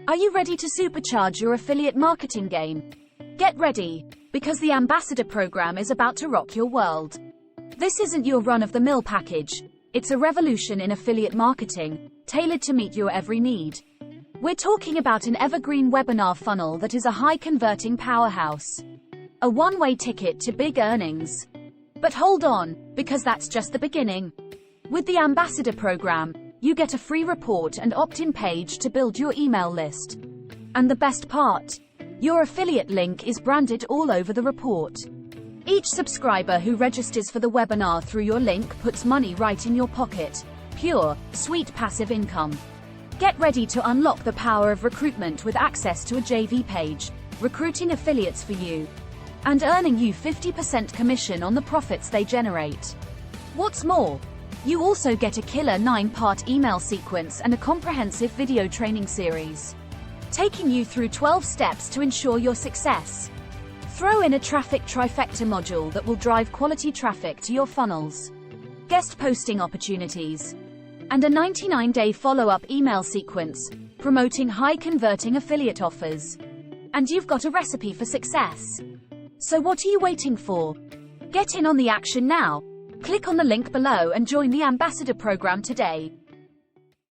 Are you ready to supercharge your affiliate marketing game? Get ready, because the Ambassador program is about to rock your world. This isn't your run-of-the-mill package. It's a revolution in affiliate marketing, tailored to meet your every need. We're talking about an evergreen webinar funnel that is a high-converting powerhouse. A one-way ticket to big earnings. But hold on, because that's just the beginning. With the Ambassador program, you get a free report and opt-in page to build your email list. And the best part, your affiliate link is branded all over the report. Each subscriber who registers for the webinar through your link puts money right in your pocket. Pure, sweet passive income. Get ready to unlock the power of recruitment with access to a JV page, recruiting affiliates for you, and earning you 50% commission on the profits they generate. What's more, you also get a killer 9-part email sequence and a comprehensive video training series, taking you through 12 steps to ensure your success. Throw in a traffic trifecta module that will drive quality traffic to your funnels, guest posting opportunities, and a 99-day follow-up email sequence promoting high-converting affiliate offers. And you've got a recipe for success. So what are you waiting for? Get in on the action now. Click on the link below and join the Ambassador program today.